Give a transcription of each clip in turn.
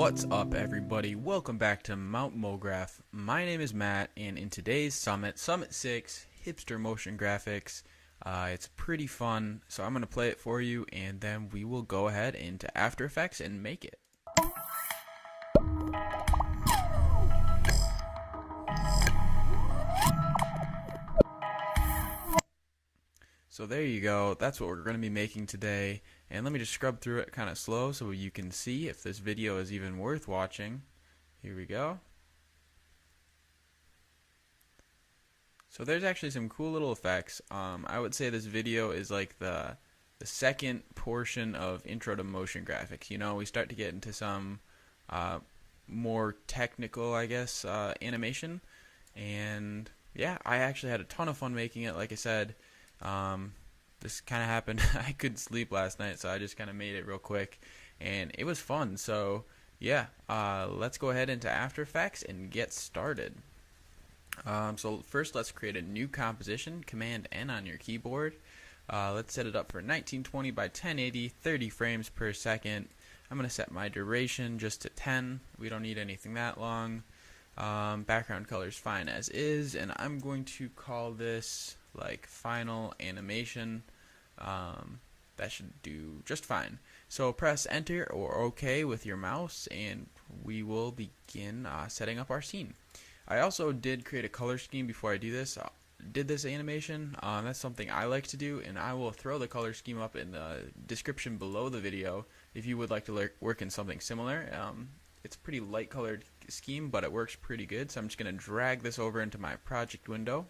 What's up, everybody? Welcome back to Mount MoGraph. My name is Matt, and in today's Summit 6, Hipster Motion Graphics, it's pretty fun, so I'm going to play it for you, and then we will go ahead into After Effects and make it. So there you go, that's what we're going to be making today, and let me just scrub through it kind of slow so you can see if this video is even worth watching. Here we go. So there's actually some cool little effects. I would say this video is like the second portion of Intro to Motion Graphics. You know, we start to get into some more technical, I guess, animation, and yeah, I actually had a ton of fun making it. Like I said, this kind of happened. I couldn't sleep last night, so I just kind of made it real quick, and it was fun. So yeah, let's go ahead into After Effects and get started. So first, let's create a new composition. Command N on your keyboard. Let's set it up for 1920 by 1080, 30 frames per second. I'm going to set my duration just to 10. We don't need anything that long. Background color is fine as is, and I'm going to call this like final animation. That should do just fine. So press enter or OK with your mouse, and we will begin setting up our scene. I also did create a color scheme before I did this animation. That's something I like to do, and I will throw the color scheme up in the description below the video if you would like to work in something similar. It's a pretty light colored scheme, but it works pretty good. So I'm just going to drag this over into my project window.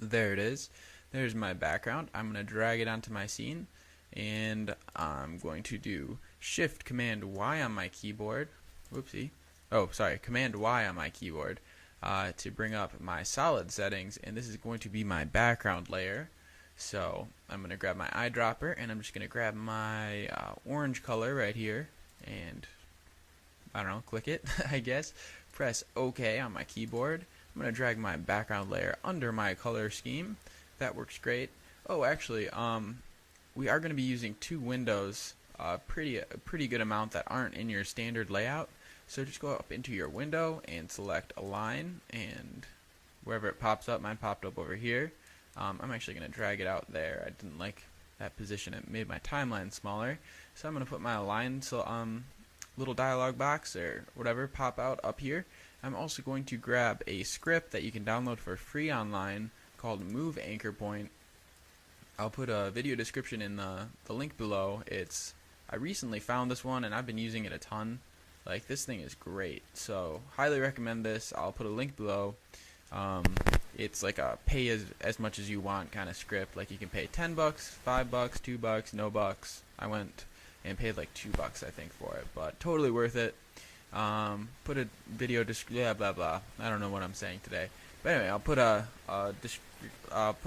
There it is. There's my background. I'm going to drag it onto my scene, and I'm going to do Shift Command Y on my keyboard. Whoopsie. Oh, sorry, Command Y on my keyboard to bring up my solid settings, and this is going to be my background layer. So I'm going to grab my eyedropper, and I'm just going to grab my orange color right here, and I don't know, click it, I guess. Press OK on my keyboard. I'm going to drag my background layer under my color scheme. That works great. Oh, actually, we are going to be using two windows, a pretty good amount that aren't in your standard layout. So just go up into your window and select Align, and wherever it pops up, mine popped up over here. I'm actually going to drag it out there. I didn't like that position. It made my timeline smaller. So I'm going to put my Align little dialog box or whatever pop out up here. I'm also going to grab a script that you can download for free online called Move Anchor Point. I'll put a video description in the link below. I recently found this one, and I've been using it a ton. Like, this thing is great, so highly recommend this. I'll put a link below. It's like a pay as much as you want kind of script. Like, you can pay $10, $5, $2, no bucks. I went and paid like $2, I think, for it, but totally worth it. Put a video blah blah. I don't know what I'm saying today, but anyway, I'll put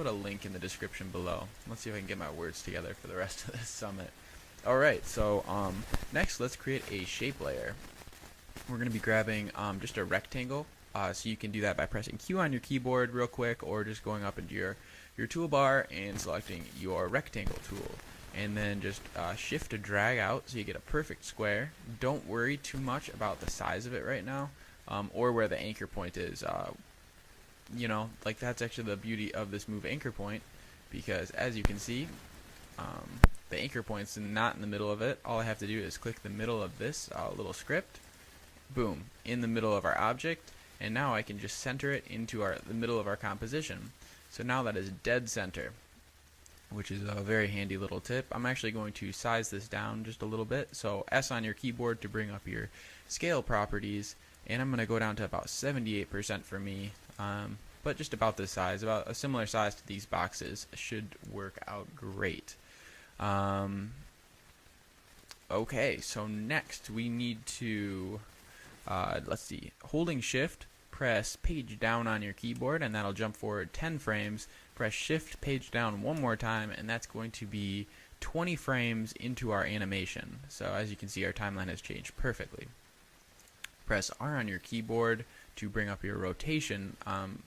a link in the description below. Let's see if I can get my words together for the rest of this summit. Alright, so next let's create a shape layer. We're going to be grabbing just a rectangle, so you can do that by pressing Q on your keyboard real quick, or just going up into your toolbar and selecting your rectangle tool, and then just shift to drag out so you get a perfect square. Don't worry too much about the size of it right now, or where the anchor point is. You know, like, that's actually the beauty of this Move Anchor Point, because as you can see, the anchor point's not in the middle of it. All I have to do is click the middle of this little script, boom, in the middle of our object, and now I can just center it into the middle of our composition. So now that is dead center, which is a very handy little tip. I'm actually going to size this down just a little bit. So S on your keyboard to bring up your scale properties, and I'm going to go down to about 78% for me, but just about this size, about a similar size to these boxes should work out great. Okay, so next we need to, let's see, holding shift, press page down on your keyboard, and that'll jump forward 10 frames. Press shift page down one more time, and that's going to be 20 frames into our animation. So as you can see, our timeline has changed perfectly. Press R on your keyboard to bring up your rotation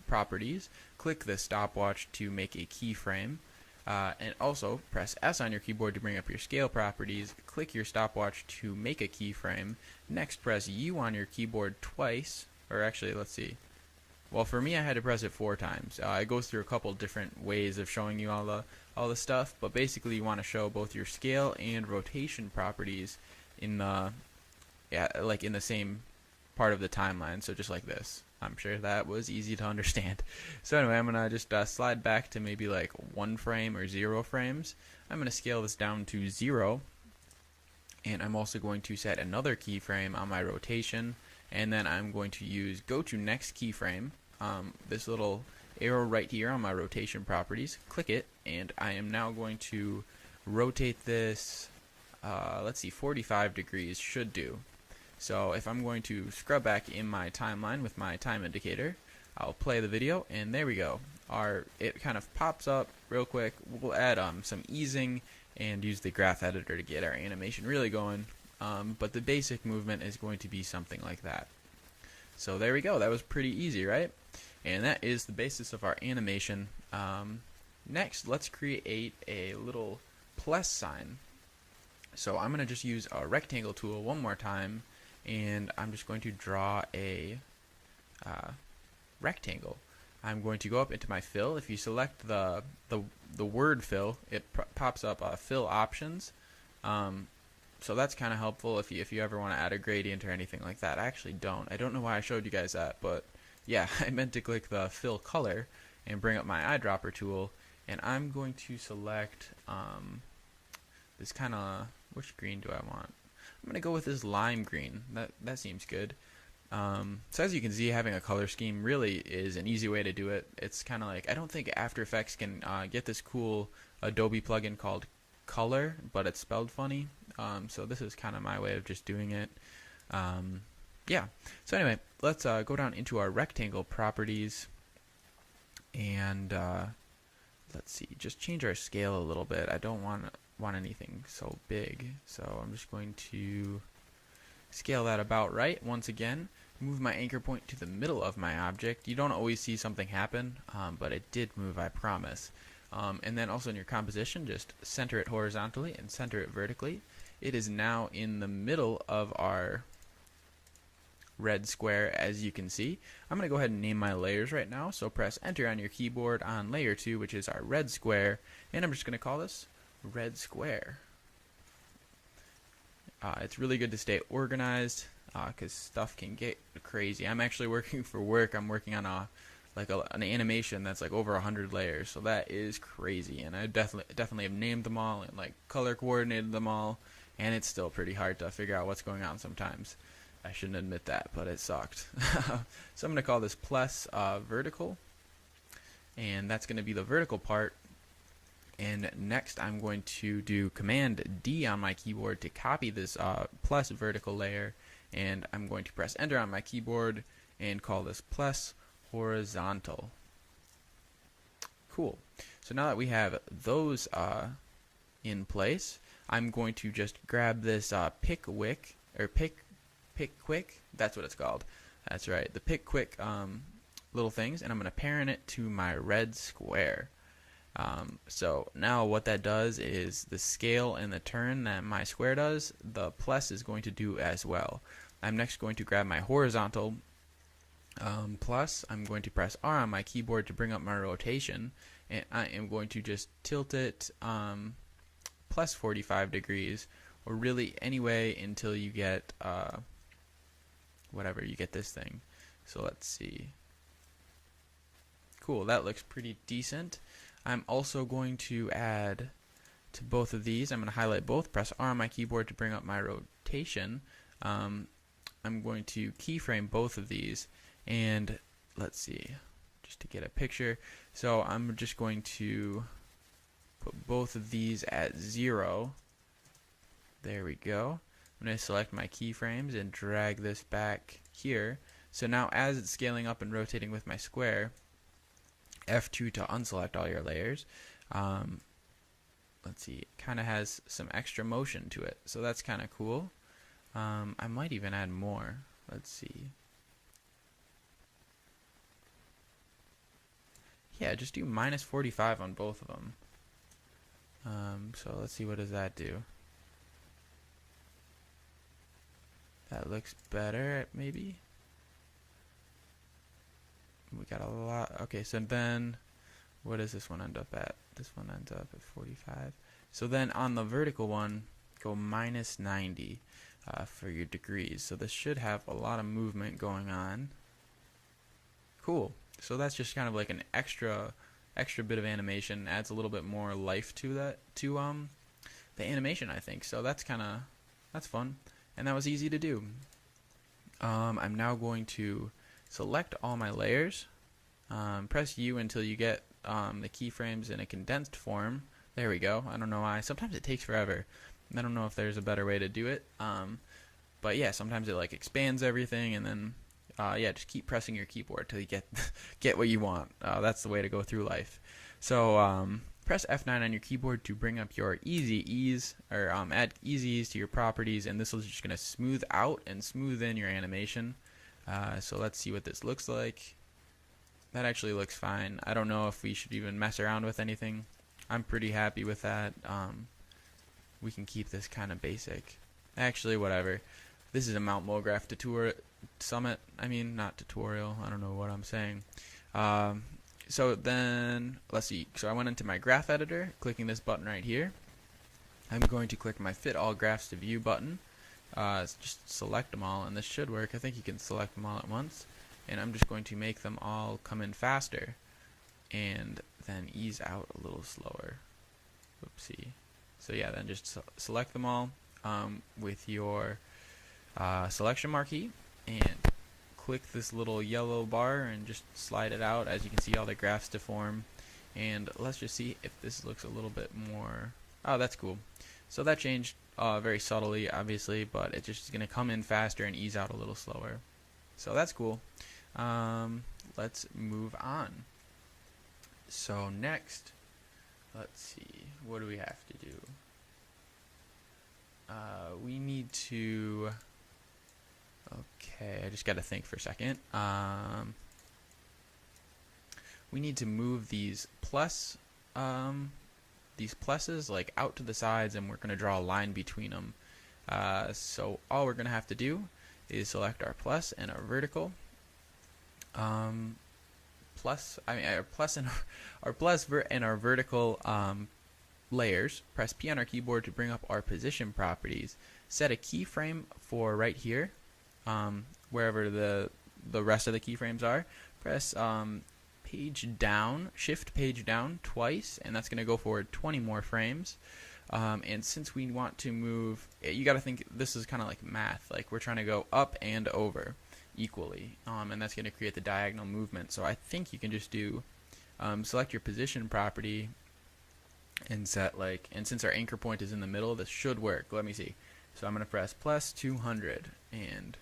properties. Click the stopwatch to make a keyframe. And also press S on your keyboard to bring up your scale properties. Click your stopwatch to make a keyframe. Next, press U on your keyboard twice, or actually, let's see. Well, for me, I had to press it 4 times. It goes through a couple different ways of showing you all the stuff, but basically, you want to show both your scale and rotation properties in the like in the same part of the timeline. So just like this. I'm sure that was easy to understand. So anyway, I'm gonna just slide back to maybe like 1 frame or 0 frames. I'm gonna scale this down to 0, and I'm also going to set another keyframe on my rotation. And then I'm going to use go to next keyframe, this little arrow right here on my rotation properties, click it, and I am now going to rotate this, let's see, 45 degrees should do. So if I'm going to scrub back in my timeline with my time indicator, I'll play the video, and there we go. It kind of pops up real quick. We'll add some easing and use the graph editor to get our animation really going. But the basic movement is going to be something like that. So there we go. That was pretty easy, right? And that is the basis of our animation. Next, let's create a little plus sign. So I'm going to just use a rectangle tool one more time, and I'm just going to draw a rectangle. I'm going to go up into my fill. If you select the word fill, it pops up fill options. So that's kind of helpful if you ever want to add a gradient or anything like that. I actually don't. I don't know why I showed you guys that, but yeah, I meant to click the fill color and bring up my eyedropper tool, and I'm going to select this kind of, which green do I want? I'm going to go with this lime green. That seems good. So as you can see, having a color scheme really is an easy way to do it. It's kind of like, I don't think After Effects can get this cool Adobe plugin called Color, but it's spelled funny. So this is kind of my way of just doing it. Yeah. So anyway, let's go down into our rectangle properties, and let's see, just change our scale a little bit. I don't want anything so big, so I'm just going to scale that about right. Once again, move my anchor point to the middle of my object. You don't always see something happen, but it did move, I promise. And then also in your composition, just center it horizontally and center it vertically. It is now in the middle of our red square, as you can see. I'm going to go ahead and name my layers right now. So press enter on your keyboard on layer 2, which is our red square, and I'm just going to call this red square. It's really good to stay organized because stuff can get crazy. I'm actually working for work. I'm working on an animation that's like over 100 layers, so that is crazy. And I definitely have named them all and like color coordinated them all, and it's still pretty hard to figure out what's going on sometimes. I shouldn't admit that, but it sucked. So I'm going to call this plus vertical, and that's going to be the vertical part. And next I'm going to do Command D on my keyboard to copy this plus vertical layer, and I'm going to press enter on my keyboard and call this plus horizontal. Cool. So now that we have those in place, I'm going to just grab this pick quick, that's what it's called. That's right, the pick quick little things, and I'm going to parent it to my red square. So now what that does is the scale and the turn that my square does, the plus is going to do as well. I'm next going to grab my horizontal plus. I'm going to press R on my keyboard to bring up my rotation, and I am going to just tilt it plus 45 degrees, or really anyway until you get whatever, you get this thing. So let's see. Cool, that looks pretty decent. I'm also going to add to both of these. I'm going to highlight both, press R on my keyboard to bring up my rotation. I'm going to keyframe both of these, and let's see, just to get a picture. So I'm just going to put both of these at 0. There we go. I'm going to select my keyframes and drag this back here. So now as it's scaling up and rotating with my square, F2 to unselect all your layers. Let's see, it kind of has some extra motion to it, so that's kind of cool. I might even add more. Let's see. Yeah, just do minus 45 on both of them. So let's see, what does that do? That looks better, maybe? We got a lot. Okay, so then what does this one end up at? This one ends up at 45. So then on the vertical one, go minus 90 for your degrees. So this should have a lot of movement going on. Cool. So that's just kind of like an extra bit of animation. Adds a little bit more life to that, to the animation, I think. So that's fun, and that was easy to do. I'm now going to select all my layers. Press U until you get the keyframes in a condensed form. There we go. I don't know why. Sometimes it takes forever. I don't know if there's a better way to do it. But yeah, sometimes it like expands everything, and then yeah, just keep pressing your keyboard till you get what you want. That's the way to go through life. So press F9 on your keyboard to bring up your easy ease, or add easy ease to your properties, and this is just going to smooth out and smooth in your animation. So let's see what this looks like. That actually looks fine. I don't know if we should even mess around with anything. I'm pretty happy with that. We can keep this kind of basic. Actually, whatever. This is a Mount Mulgraph Summit. I mean, not tutorial. I don't know what I'm saying. So then, let's see. So I went into my graph editor, clicking this button right here. I'm going to click my Fit All Graphs to View button. Just select them all, and this should work. I think you can select them all at once. And I'm just going to make them all come in faster, and then ease out a little slower. Whoopsie. So yeah, then just select them all with your selection marquee, and click this little yellow bar and just slide it out. As you can see, all the graphs deform. And let's just see if this looks a little bit more. Oh, that's cool. So that changed very subtly, obviously, but it's just going to come in faster and ease out a little slower. So that's cool. Let's move on. So next, let's see, what do we have to do? We need to, okay, I just got to think for a second. We need to move these pluses like out to the sides, and we're going to draw a line between them. So all we're going to have to do is select our plus and our vertical. Our plus and our vertical layers. Press P on our keyboard to bring up our position properties. Set a keyframe for right here, wherever the rest of the keyframes are. Press page down, shift page down twice, and that's going to go forward 20 more frames. And since we want to move, you got to think this is kind of like math. Like we're trying to go up and over equally, and that's going to create the diagonal movement. So I think you can just do select your position property and set and since our anchor point is in the middle, this should work. Let me see. So I'm going to press plus 200, and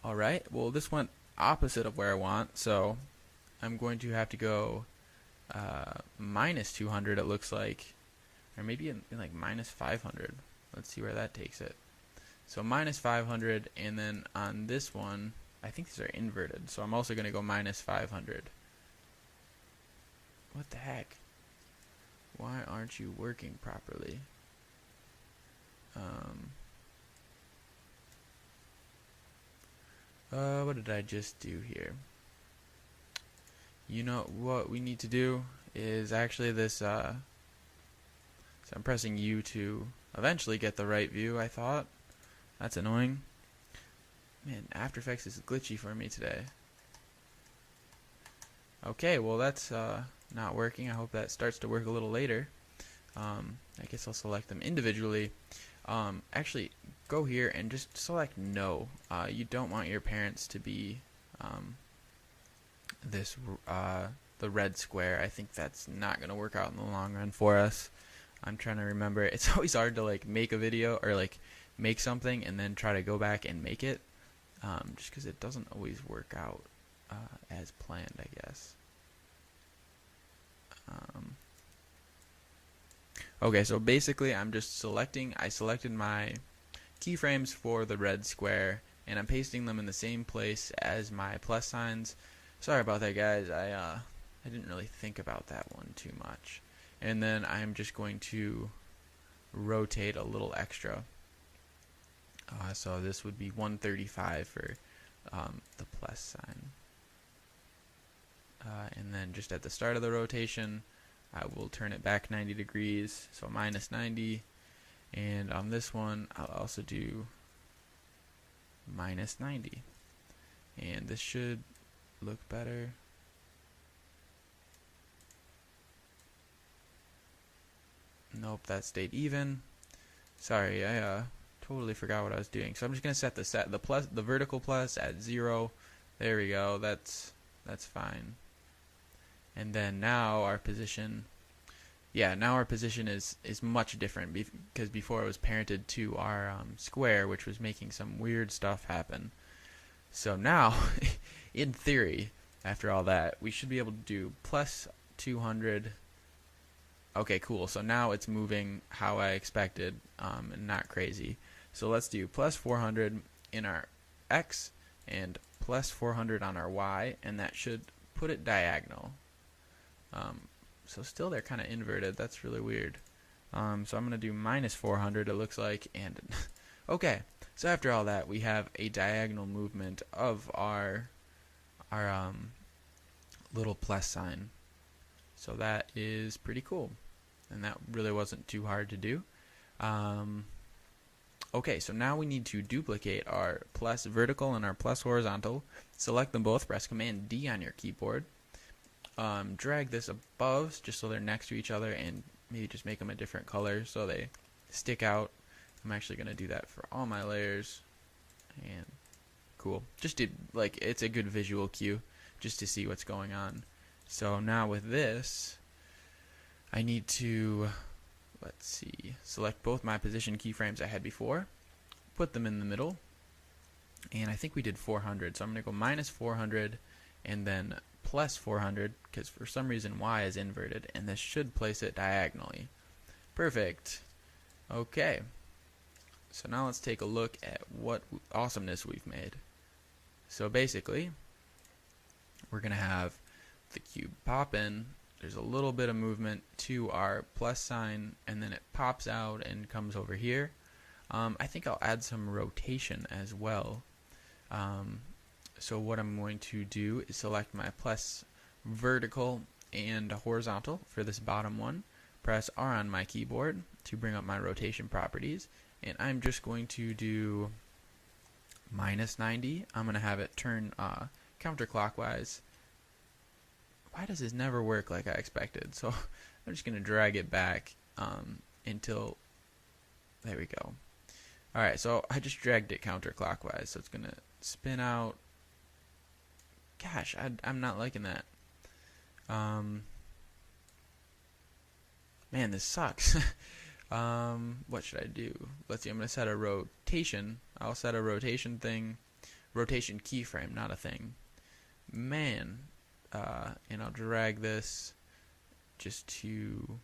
alright, well this went opposite of where I want, so I'm going to have to go minus 200, it looks like, or maybe in like minus 500. Let's see where that takes it. So minus 500, and then on this one, I think these are inverted, so I'm also going to go minus 500. What the heck? Why aren't you working properly? What did I just do here? You know what we need to do is actually this, so I'm pressing U to eventually get the right view, I thought. That's annoying. Man, After Effects is glitchy for me today. Okay, well that's not working. I hope that starts to work a little later. I guess I'll select them individually. Actually, go here and just select no. You don't want your parents to be the red square. I think that's not going to work out in the long run for us. I'm trying to remember. It's always hard to like make a video or like make something and then try to go back and make it, just because it doesn't always work out as planned, I guess. Okay, so basically I'm just selecting, I selected my keyframes for the red square, and I'm pasting them in the same place as my plus signs. Sorry about that, guys. I didn't really think about that one too much. and then I'm just going to rotate a little extra. So this would be 135 for the plus sign. And then just at the start of the rotation, I will turn it back 90 degrees, so minus 90. And on this one, I'll also do minus 90. And this should look better. Nope, that stayed even. Sorry, I totally forgot what I was doing. So I'm just gonna set the vertical plus at 0. There we go. That's fine. And then now our position, now our position is much different because before it was parented to our square, which was making some weird stuff happen. So now, in theory, after all that, we should be able to do plus 200. Okay, cool. So now it's moving how I expected, and not crazy. So let's do plus 400 in our X and plus 400 on our Y, and that should put it diagonal. So still they're kind of inverted. That's really weird. So I'm going to do minus 400, it looks like, and okay. So after all that, we have a diagonal movement of our little plus sign. So that is pretty cool, and that really wasn't too hard to do. Okay, so now we need to duplicate our plus vertical and our plus horizontal. Select them both, press Command D on your keyboard. Drag this above just so they're next to each other, and maybe just make them a different color so they stick out. I'm actually going to do that for all my layers. And cool. Just to, like, it's a good visual cue just to see what's going on. So now with this, I need to, let's see, select both my position keyframes I had before, put them in the middle, and I think we did 400, so I'm going to go minus 400 and then plus 400, because for some reason Y is inverted, and this should place it diagonally. Perfect. Okay. So now let's take a look at what awesomeness we've made. So basically, we're going to have the cube pop in. There's a little bit of movement to our plus sign, and then it pops out and comes over here. I think I'll add some rotation as well. So what I'm going to do is select my plus vertical and horizontal for this bottom one. Press R on my keyboard to bring up my rotation properties, and I'm just going to do minus 90. I'm going to have it turn counterclockwise. Why does this never work like I expected? So I'm just going to drag it back until, there we go. Alright, so I just dragged it counterclockwise, so it's going to spin out. Gosh, I'm not liking that. Man, this sucks. What should I do? Let's see, I'm going to set a rotation. I'll set a rotation keyframe, not a thing. Man. And I'll drag this just to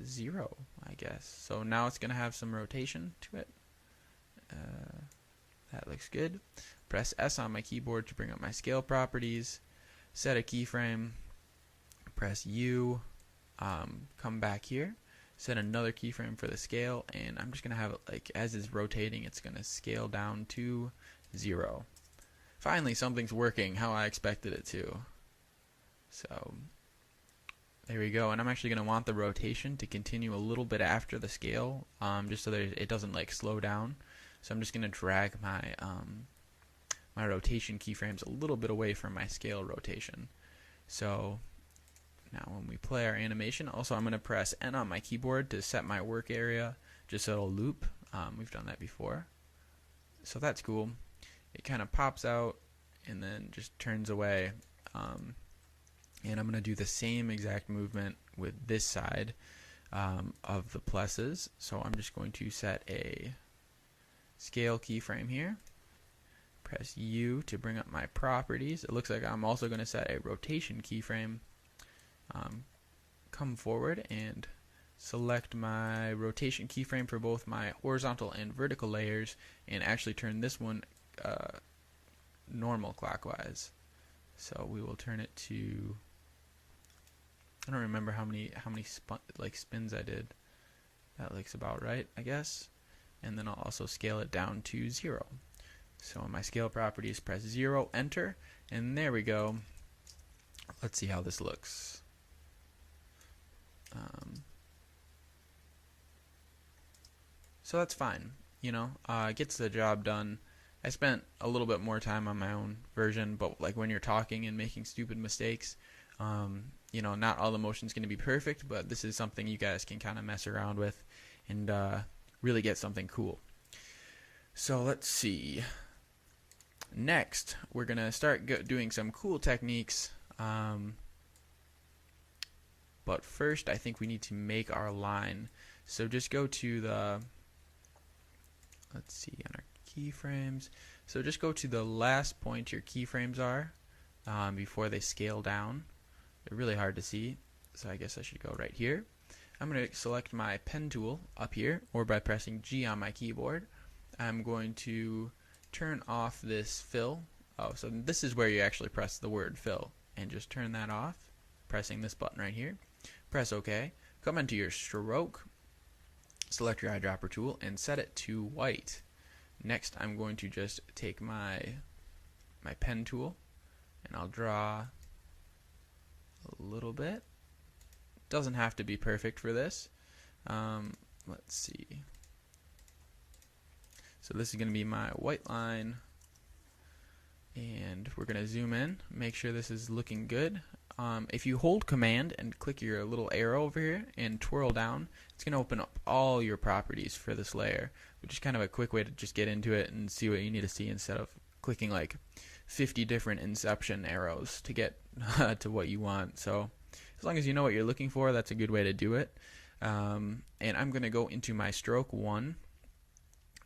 0, I guess. So now it's going to have some rotation to it. That looks good. Press S on my keyboard to bring up my scale properties. Set a keyframe. Press U. Come back here. Set another keyframe for the scale, and I'm just going to have it like as it's rotating, it's going to scale down to 0. Finally, something's working how I expected it to. So there we go. And I'm actually going to want the rotation to continue a little bit after the scale, just so that it doesn't like slow down. So I'm just going to drag my my rotation keyframes a little bit away from my scale rotation. So now when we play our animation, also I'm going to press N on my keyboard to set my work area, just so it'll loop. We've done that before. So that's cool. It kind of pops out and then just turns away. And I'm going to do the same exact movement with this side of the pluses. So I'm just going to set a scale keyframe here. Press U to bring up my properties. It looks like I'm also going to set a rotation keyframe. Come forward and select my rotation keyframe for both my horizontal and vertical layers, and actually turn this one normal clockwise. So we will turn it to I don't remember how many spins I did. That looks about right, I guess. And then I'll also scale it down to 0. So in my scale properties, press 0, enter, and there we go. Let's see how this looks. So that's fine, you know, gets the job done. I spent a little bit more time on my own version, but like when you're talking and making stupid mistakes, you know, not all the motion's going to be perfect, but this is something you guys can kind of mess around with and really get something cool. So let's see. Next, we're going to start doing some cool techniques. But first, I think we need to make our line. So just go to the, let's see, on our keyframes. So just go to the last point your keyframes are before they scale down. They're really hard to see, so I guess I should go right here. I'm going to select my pen tool up here, or by pressing G on my keyboard. I'm going to turn off this fill. Oh, so this is where you actually press the word fill, and just turn that off, pressing this button right here. Press OK. Come into your stroke, select your eyedropper tool, and set it to white. Next, I'm going to just take my pen tool, and I'll draw a little bit. Doesn't have to be perfect for this. Let's see. So this is going to be my white line, and we're going to zoom in, make sure this is looking good. If you hold command and click your little arrow over here and twirl down, it's going to open up all your properties for this layer, which is kind of a quick way to just get into it and see what you need to see instead of clicking like 50 different inception arrows to get to what you want. So as long as you know what you're looking for, that's a good way to do it. And I'm going to go into my stroke 1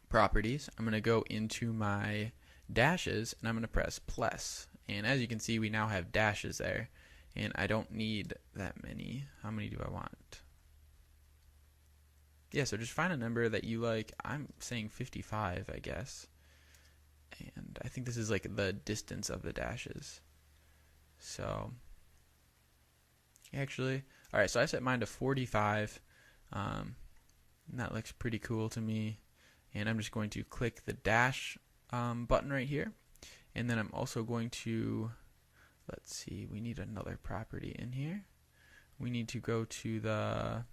properties. I'm going to go into my dashes, and I'm going to press plus. And as you can see, we now have dashes there. And I don't need that many. How many do I want? Yeah, so just find a number that you like. I'm saying 55, I guess. And I think this is like the distance of the dashes. So, actually, alright, so I set mine to 45. And that looks pretty cool to me. And I'm just going to click the dash button right here. And then I'm also going to, let's see, we need another property in here. We need to go to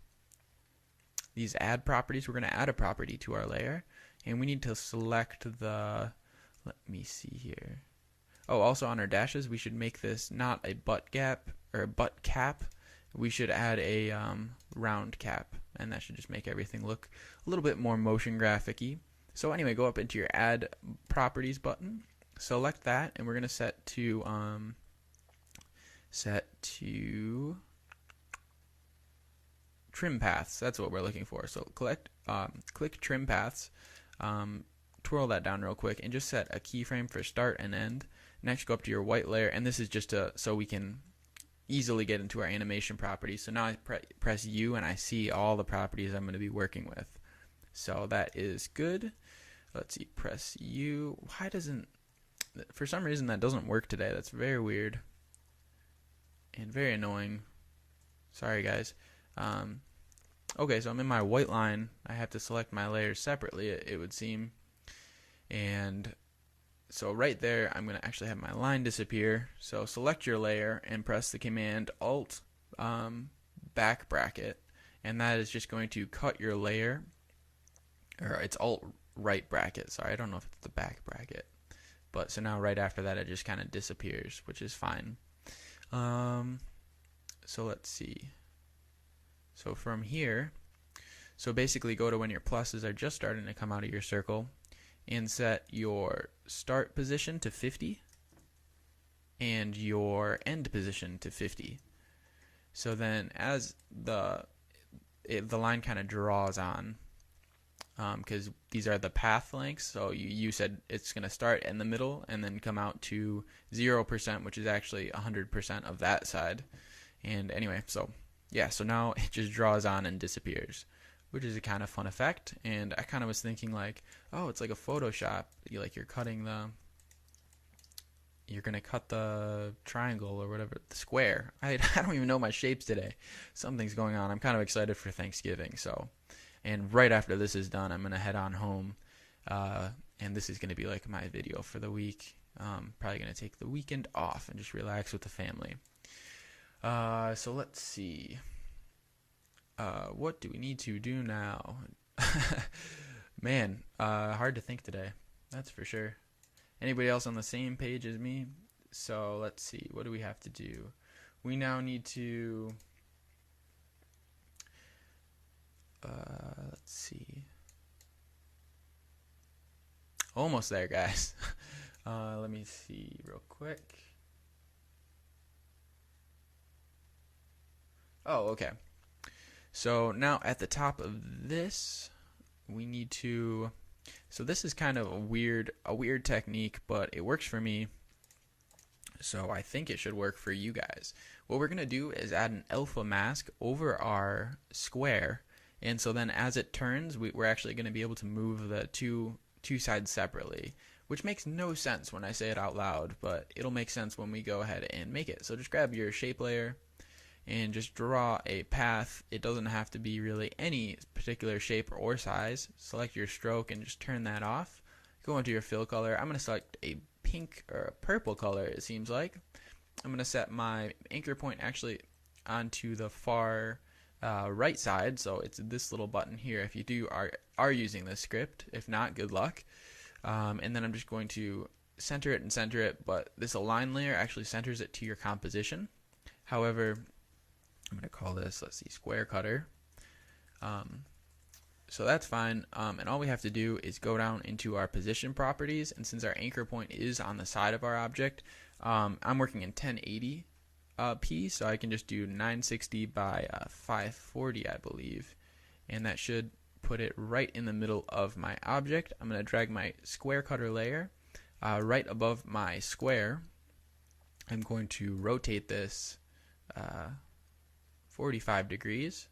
these add properties. We're going to add a property to our layer, and we need to select the, let me see here. Oh, also on our dashes, we should make this not a butt gap or a butt cap. We should add a round cap, and that should just make everything look a little bit more motion graphic-y. So anyway, go up into your add properties button, select that, and we're going to set to trim paths. That's what we're looking for. So click trim paths, twirl that down real quick, and just set a keyframe for start and end. Next, go up to your white layer, and this is just so we can easily get into our animation properties. So now I press U, and I see all the properties I'm going to be working with. So that is good. Let's see, press U. Why doesn't, for some reason that doesn't work today. That's very weird and very annoying. Sorry guys. Okay, so I'm in my white line. I have to select my layers separately, it would seem. And so right there, I'm going to actually have my line disappear. So select your layer and press the command Alt back bracket, and that is just going to cut your layer, or it's Alt right bracket. Sorry, I don't know if it's the back bracket. But so now right after that, it just kind of disappears, which is fine. So let's see. So from here, so basically go to when your pluses are just starting to come out of your circle, and set your start position to 50 and your end position to 50. So then as the line kind of draws on, because these are the path lengths, so you said it's going to start in the middle and then come out to 0%, which is actually 100% of that side. And anyway, so yeah, so now it just draws on and disappears, which is a kind of fun effect. And I kind of was thinking like, oh, it's like a Photoshop. You're cutting the, you're going to cut the triangle or whatever, the square. I don't even know my shapes today. Something's going on. I'm kind of excited for Thanksgiving. So, and right after this is done, I'm going to head on home. And this is going to be like my video for the week. Probably going to take the weekend off and just relax with the family. So let's see. What do we need to do now? Man, hard to think today. That's for sure. Anybody else on the same page as me? So let's see. What do we have to do? We now need to... let's see. Almost there, guys. Let me see real quick. Oh, okay. So now at the top of this, we need to... So this is kind of a weird technique, but it works for me. So I think it should work for you guys. What we're going to do is add an alpha mask over our square. And so then as it turns, we're actually going to be able to move the two sides separately, which makes no sense when I say it out loud, but it'll make sense when we go ahead and make it. So just grab your shape layer and just draw a path. It doesn't have to be really any particular shape or size. Select your stroke and just turn that off. Go into your fill color. I'm going to select a pink or a purple color, it seems like. I'm going to set my anchor point actually onto the far right side, so it's this little button here if you are using this script. If not, good luck. And then I'm just going to center it, but this align layer actually centers it to your composition. However, I'm going to call this, let's see, square cutter. So that's fine. And all we have to do is go down into our position properties. And since our anchor point is on the side of our object, I'm working in 1080p, so I can just do 960 by 540, I believe. And that should put it right in the middle of my object. I'm going to drag my square cutter layer right above my square. I'm going to rotate this 45 degrees.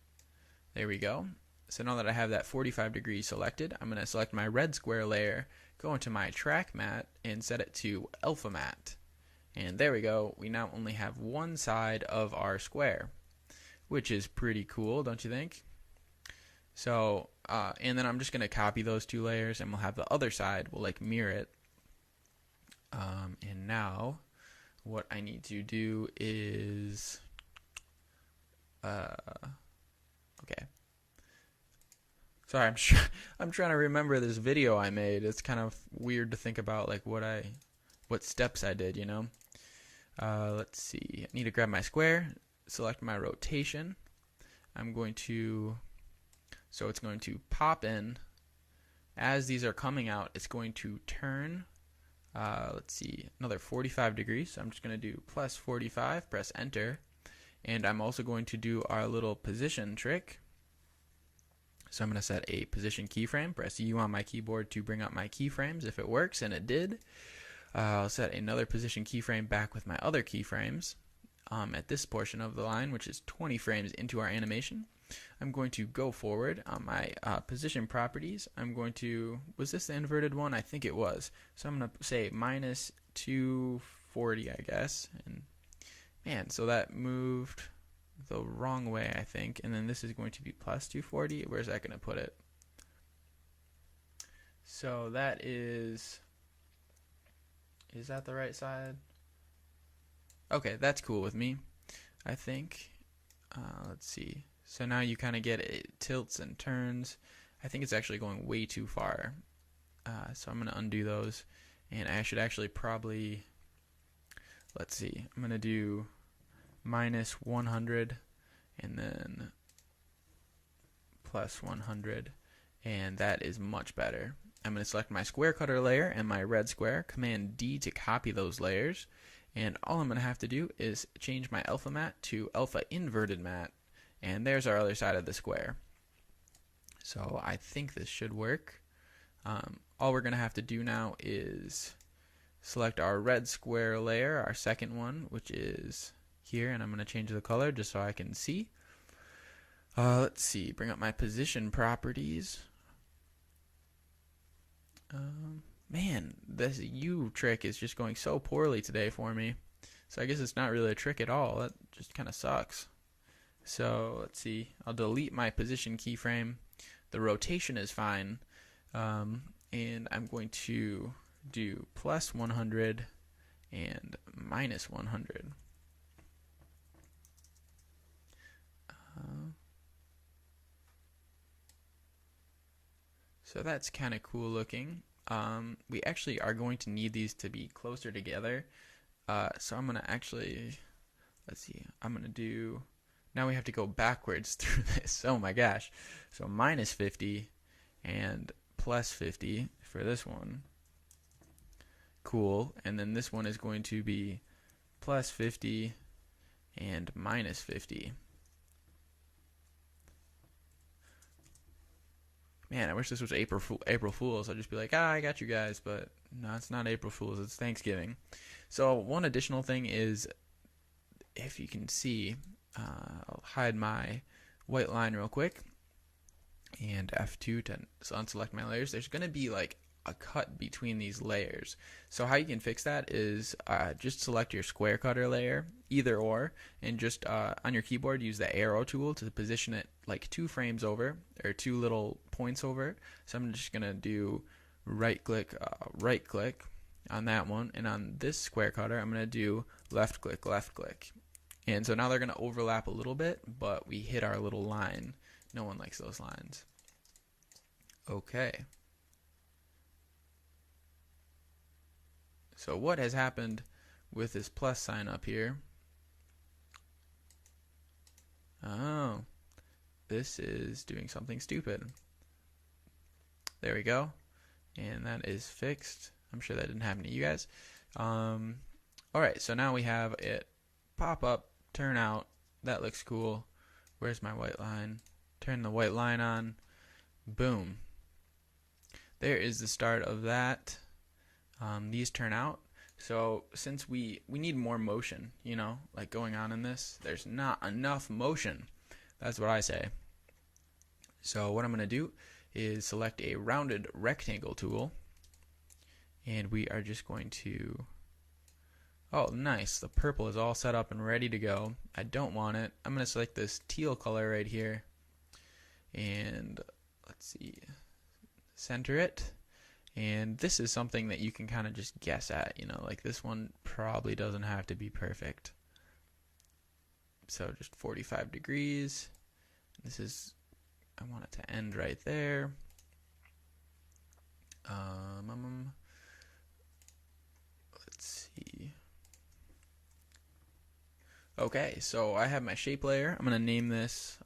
There we go. So now that I have that 45 degrees selected, I'm going to select my red square layer, go into my track matte, and set it to alpha matte. And there we go. We now only have one side of our square, which is pretty cool, don't you think? So, and then I'm just going to copy those two layers, and we'll have the other side, we'll like mirror it. And now, what I need to do is... okay. Sorry, I'm trying to remember this video I made. It's kind of weird to think about like what steps I did, you know. Let's see. I need to grab my square, select my rotation. I'm going to, so it's going to pop in. As these are coming out, it's going to turn. Let's see, another 45 degrees. So I'm just going to do plus 45. Press enter. And I'm also going to do our little position trick. So I'm going to set a position keyframe. Press U on my keyboard to bring up my keyframes if it works, and it did. I'll set another position keyframe back with my other keyframes at this portion of the line, which is 20 frames into our animation. I'm going to go forward on my position properties. I'm going to, was this the inverted one? I think it was. So I'm going to say minus 240, I guess. And man, so that moved the wrong way, I think. And then this is going to be plus 240. Where's that going to put it? So that is that the right side? Okay, that's cool with me, I think. Let's see. So now you kind of get it tilts and turns. I think it's actually going way too far. So I'm going to undo those. And I should actually probably, let's see, I'm going to do minus 100 and then plus 100, and that is much better. I'm going to select my square cutter layer and my red square, Command D to copy those layers, and all I'm going to have to do is change my alpha matte to alpha inverted matte, and there's our other side of the square. So I think this should work. All we're going to have to do now is select our red square layer, our second one, which is here, and I'm going to change the color just so I can see. Let's see, bring up my position properties. Man, this U trick is just going so poorly today for me. So I guess it's not really a trick at all. That just kind of sucks. So let's see. I'll delete my position keyframe. The rotation is fine. And I'm going to do plus 100 and minus 100. So that's kind of cool looking. We actually are going to need these to be closer together. So I'm going to actually, let's see, I'm going to do, now we have to go backwards through this. Oh my gosh. So minus 50 and plus 50 for this one. Cool. And then this one is going to be plus 50 and minus 50. Man, I wish this was April Fool's. I'd just be like, I got you guys, but no, it's not April Fool's. It's Thanksgiving. So one additional thing is, if you can see, I'll hide my white line real quick, and F2 to unselect my layers. There's going to be like a cut between these layers. So how you can fix that is just select your square cutter layer, either or, and just on your keyboard use the arrow tool to position it like 2 frames over, or 2 little points over. So I'm just gonna do right click on that one, and on this square cutter I'm gonna do left click. And so now they're gonna overlap a little bit, but we hit our little line. No one likes those lines. Okay. So what has happened with this plus sign up here? Oh, this is doing something stupid. There we go. And that is fixed. I'm sure that didn't happen to you guys. Alright, so now we have it pop up, turn out. That looks cool. Where's my white line? Turn the white line on. Boom. There is the start of that. These turn out. So since we need more motion, you know, like going on in this, there's not enough motion. That's what I say. So what I'm going to do is select a rounded rectangle tool, and we are just going to, oh nice, the purple is all set up and ready to go. I don't want it. I'm going to select this teal color right here, and let's see, center it. And this is something that you can kind of just guess at, you know, like this one probably doesn't have to be perfect. So just 45 degrees. This is, I want it to end right there. Let's see. Okay, so I have my shape layer. I'm going to name this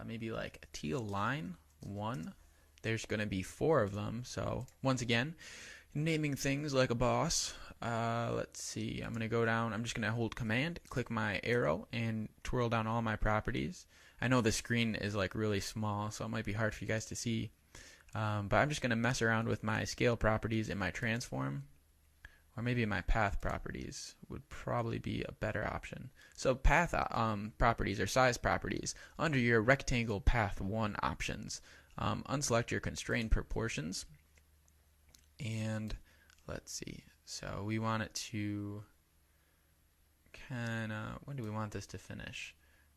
maybe like a teal line 1. There's going to be 4 of them. So once again, naming things like a boss. Let's see. I'm going to go down. I'm just going to hold Command, click my arrow, and twirl down all my properties. I know the screen is like really small, so it might be hard for you guys to see. But I'm just going to mess around with my scale properties in my transform. Or maybe my path properties would probably be a better option. So path properties or size properties. Under your rectangle path 1 options, unselect your constrained proportions. And let's see. So we want it to kind of, when do we want this to finish?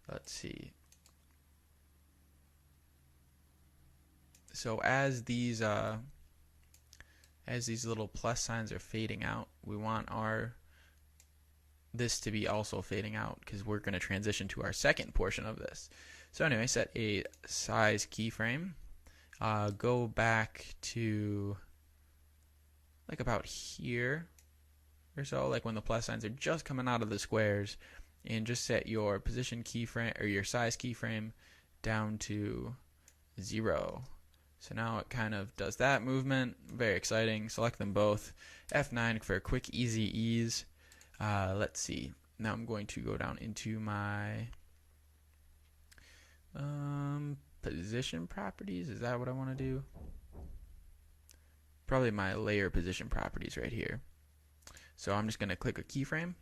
Let's see. So as these little plus signs are fading out, we want this to be also fading out, because we're going to transition to our second portion of this. So anyway, set a size keyframe. Go back to like about here or so, like when the plus signs are just coming out of the squares, and just set your position keyframe or your size keyframe down to 0. So now it kind of does that movement. Very exciting. Select them both. F9 for a quick, easy ease. Let's see. Now I'm going to go down into my position properties. Is that what I want to do? Probably my layer position properties right here. So I'm just going to click a keyframe,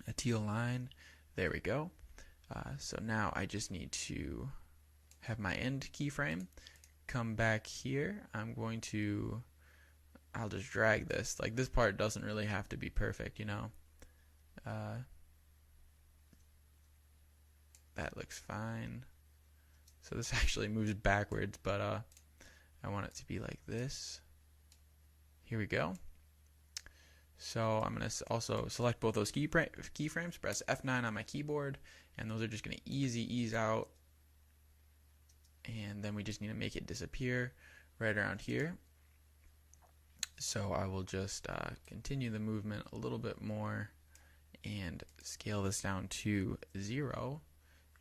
a teal line. There we go. So now I just need to have my end keyframe. Come back here. I'm going to I'll just drag this. Like, this part doesn't really have to be perfect, you know. That looks fine. So this actually moves backwards, but I want it to be like this. Here we go. So I'm going to also select both those keyframes, press F9 on my keyboard, and those are just going to ease out. And then we just need to make it disappear right around here. So I will just continue the movement a little bit more and scale this down to 0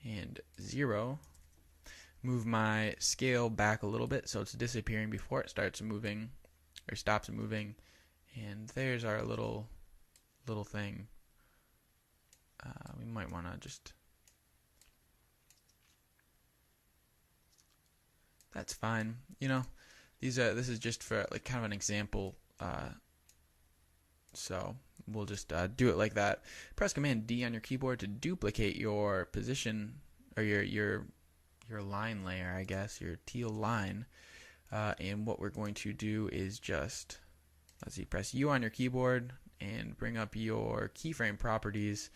and 0. Move my scale back a little bit so it's disappearing before it starts moving or stops moving. And there's our little thing. We might want to just... That's fine. You know, this is just for like kind of an example. So we'll just do it like that. Press Command D on your keyboard to duplicate your position or your line layer, I guess, your teal line. And what we're going to do is just, let's see, press U on your keyboard and bring up your keyframe properties.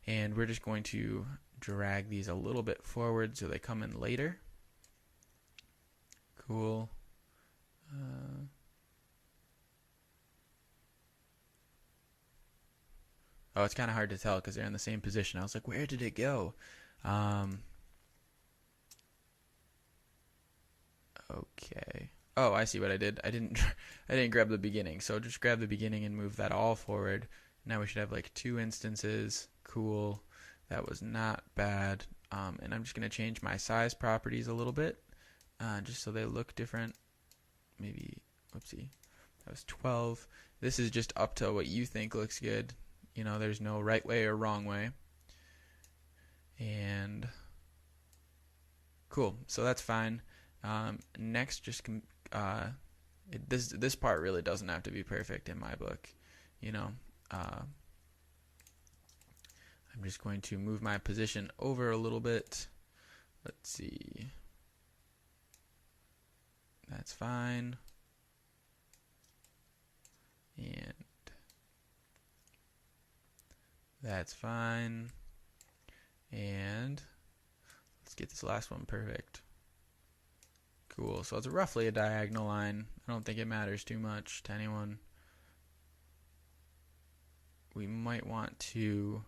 And we're just going to drag these a little bit forward so they come in later. Cool. Oh, it's kind of hard to tell because they're in the same position. I was like, where did it go? Okay. Oh, I see what I did. I didn't grab the beginning. So just grab the beginning and move that all forward. Now we should have like 2 instances. Cool. That was not bad. And I'm just going to change my size properties a little bit. Just so they look different. Maybe, whoopsie, that was 12. This is just up to what you think looks good. You know, there's no right way or wrong way. And cool, so that's fine. Next, just this part really doesn't have to be perfect in my book. You know, I'm just going to move my position over a little bit. Let's see. That's fine. And that's fine. And let's get this last one perfect. Cool. So it's roughly a diagonal line. I don't think it matters too much to anyone. We might want to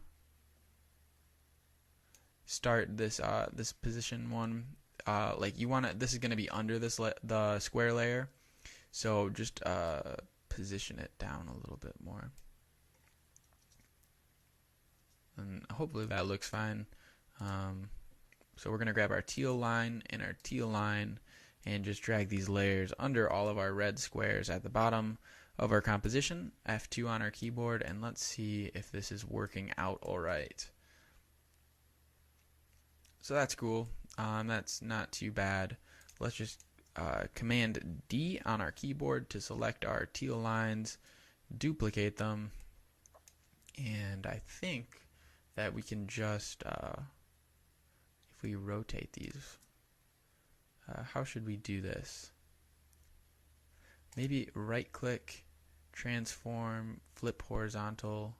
start this this position one. Like you want to, this is going to be under this the square layer, so just position it down a little bit more, and hopefully that looks fine. So we're going to grab our teal line and our teal line and just drag these layers under all of our red squares at the bottom of our composition. F2 on our keyboard, and let's see if this is working out all right. So that's cool. That's not too bad. Let's just Command D on our keyboard to select our teal lines, duplicate them, and I think that we can just, if we rotate these, how should we do this? Maybe right click, transform, flip horizontal,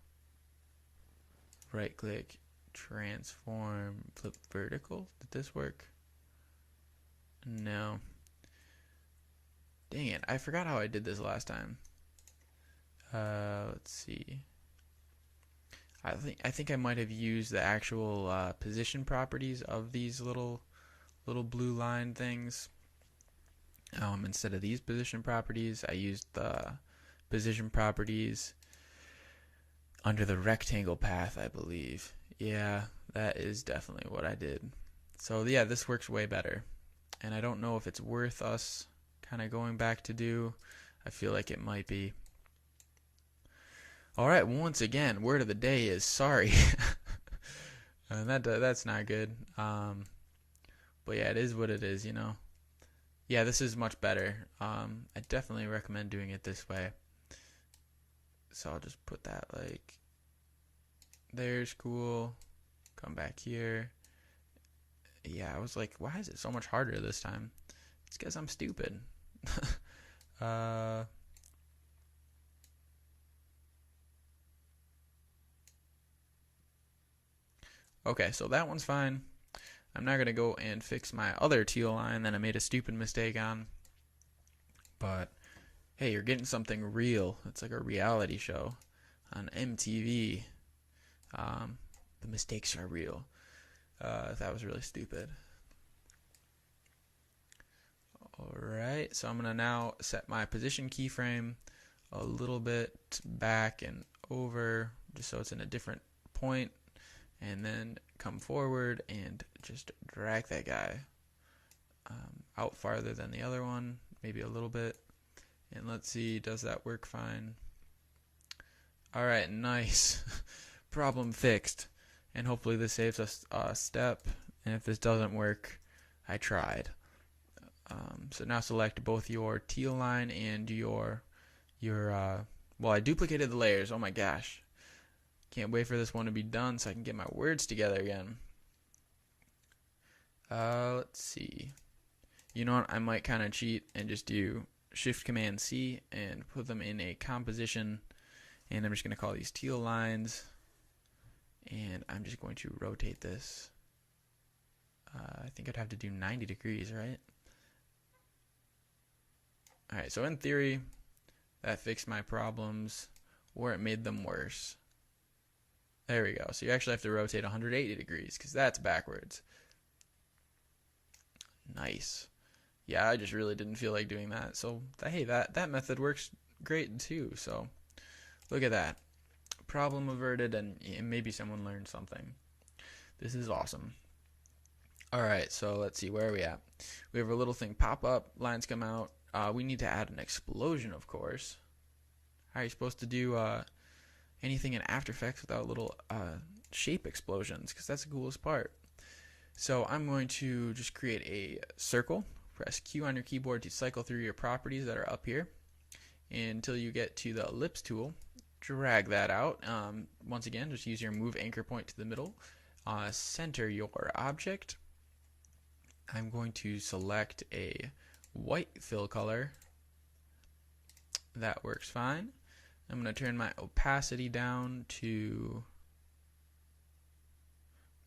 right click, transform, flip vertical. Did this work? No. Dang it, I forgot how I did this last time. Let's see. I think I might have used the actual position properties of these little blue line things. Instead of these position properties, I used the position properties under the rectangle path, I believe. Yeah, that is definitely what I did. So yeah, this works way better. And I don't know if it's worth us kind of going back to do. I feel like it might be. Alright, once again, word of the day is sorry. And that's not good. But yeah, it is what it is, you know. Yeah, this is much better. I definitely recommend doing it this way. So I'll just put that like, there's cool. Come back here. Yeah, I was like, why is it so much harder this time? It's because I'm stupid. Okay, so that one's fine. I'm not going to go and fix my other teal line that I made a stupid mistake on. But hey, you're getting something real. It's like a reality show on MTV. The mistakes are real. That was really stupid. Alright, so I'm going to now set my position keyframe a little bit back and over, just so it's in a different point, and then come forward and just drag that guy out farther than the other one, maybe a little bit, and let's see, does that work fine? Alright, nice. Problem fixed. And hopefully this saves us a step, and if this doesn't work, I tried. So now select both your teal line and your well, I duplicated the layers. Oh my gosh. Can't wait for this one to be done so I can get my words together again. Let's see. You know what? I might kind of cheat and just do Shift Command C and put them in a composition. And I'm just going to call these teal lines. And I'm just going to rotate this. I think I'd have to do 90 degrees, right? Alright, so in theory, that fixed my problems, or it made them worse. There we go. So you actually have to rotate 180 degrees, because that's backwards. Nice. Yeah, I just really didn't feel like doing that. So, hey, that method works great too. So, look at that. Problem averted, and maybe someone learned something. This is awesome. Alright, so let's see, where are we at? We have a little thing pop up, lines come out. We need to add an explosion, of course. How are you supposed to do anything in After Effects without little shape explosions? Because that's the coolest part. So I'm going to just create a circle. Press Q on your keyboard to cycle through your properties that are up here until you get to the ellipse tool. Drag that out. Once again, just use your move anchor point to the middle. Center your object. I'm going to select a white fill color. That works fine. I'm going to turn my opacity down to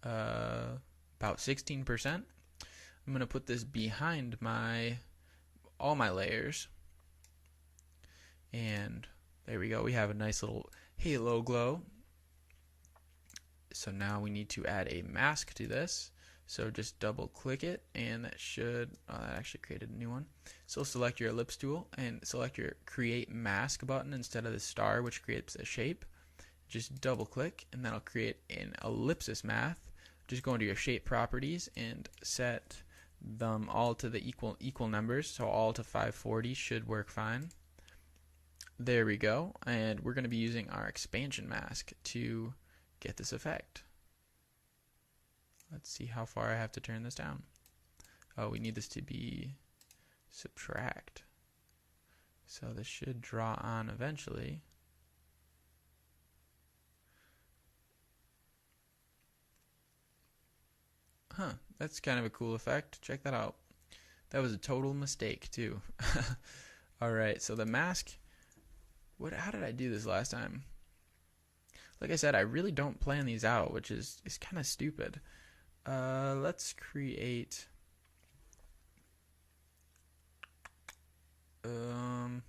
about 16%. I'm going to put this behind all my layers. And there we go. We have a nice little halo glow. So now we need to add a mask to this. So just double click it, and that should, that actually created a new one. So select your ellipse tool and select your create mask button instead of the star, which creates a shape. Just double click, and that'll create an ellipsis mask. Just go into your shape properties and set them all to the equal numbers. So all to 540 should work fine. There we go. And we're going to be using our expansion mask to get this effect. Let's see how far I have to turn this down. Oh, we need this to be subtract. So this should draw on eventually. Huh, that's kind of a cool effect. Check that out. That was a total mistake too. Alright, so the mask, how did I do this last time? Like I said, I really don't plan these out, which is kind of stupid. Let's create dang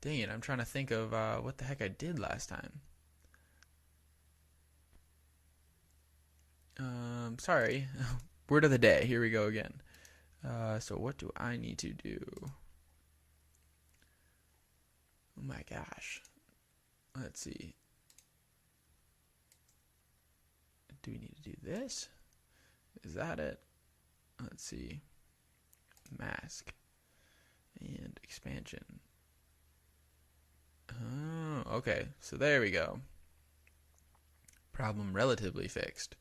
it, I'm trying to think of what the heck I did last time. Sorry. Word of the day. Here we go again. So what do I need to do? Oh my gosh. Let's see. Do we need to do this? Is that it? Let's see. Mask and expansion. Oh, okay. So there we go. Problem relatively fixed.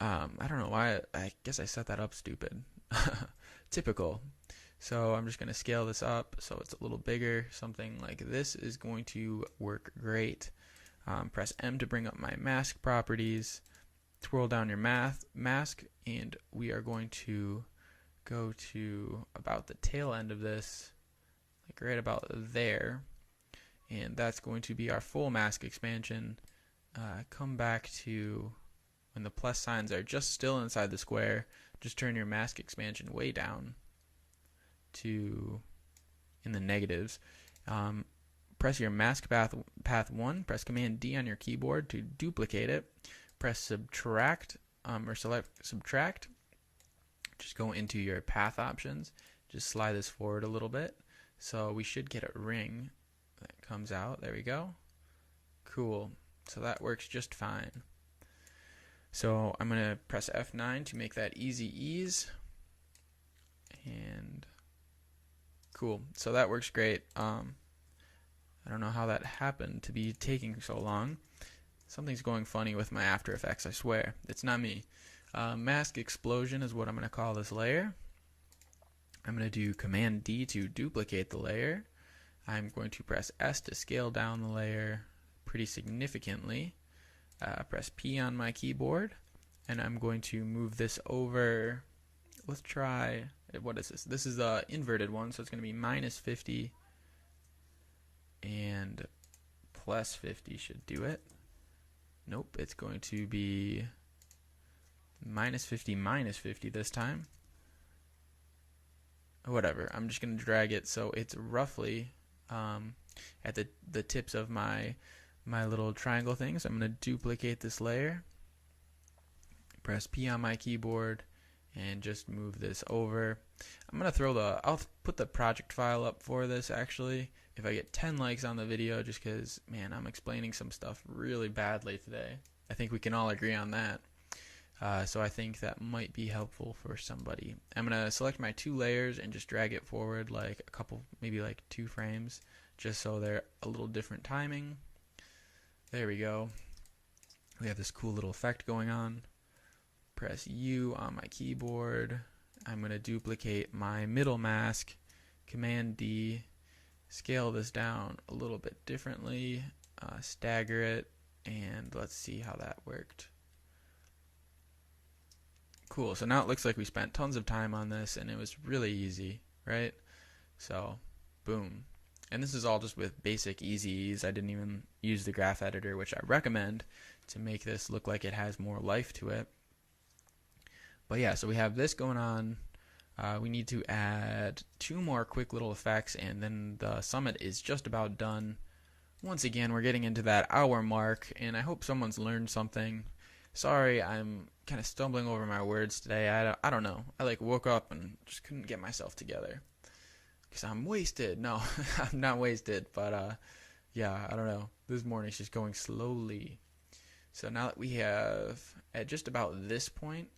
I don't know why. I guess I set that up stupid. Typical. So I'm just going to scale this up so it's a little bigger. Something like this is going to work great. Press M to bring up my mask properties. Twirl down your mask, and we are going to go to about the tail end of this, like right about there, and that's going to be our full mask expansion. Come back to when the plus signs are just still inside the square, just turn your mask expansion way down to in the negatives. Press your mask path 1, press Command D on your keyboard to duplicate it. Press subtract or select subtract. Just go into your path options. Just slide this forward a little bit. So we should get a ring that comes out. There we go. Cool. So that works just fine. So I'm going to press F9 to make that easy ease. And cool. So that works great. I don't know how that happened to be taking so long. Something's going funny with my After Effects, I swear. It's not me. Mask explosion is what I'm going to call this layer. I'm going to do Command D to duplicate the layer. I'm going to press S to scale down the layer pretty significantly. Press P on my keyboard, and I'm going to move this over. Let's try, what is this? This is the inverted one, so it's going to be -50 and +50 should do it. Nope, it's going to be -50, -50 this time. Whatever, I'm just going to drag it so it's roughly at the tips of my little triangle thing. So I'm going to duplicate this layer, press P on my keyboard, and just move this over. I'm going to I'll put the project file up for this actually if I get 10 likes on the video, just because, man, I'm explaining some stuff really badly today. I think we can all agree on that. So I think that might be helpful for somebody. I'm going to select my 2 layers and just drag it forward like a couple, maybe like 2 frames, just so they're a little different timing. There we go. We have this cool little effect going on. Press U on my keyboard. I'm going to duplicate my middle mask. Command D. Scale this down a little bit differently. Stagger it. And let's see how that worked. Cool. So now it looks like we spent tons of time on this and it was really easy, right? So, boom. And this is all just with basic easy ease. I didn't even use the graph editor, which I recommend to make this look like it has more life to it. But yeah, so we have this going on. We need to add 2 more quick little effects, and then the summit is just about done. Once again, we're getting into that hour mark, and I hope someone's learned something. Sorry, I'm kind of stumbling over my words today. I don't know. I woke up and just couldn't get myself together. Because I'm wasted. No, I'm not wasted, but yeah, I don't know. This morning's just going slowly. So now that we have, at just about this point,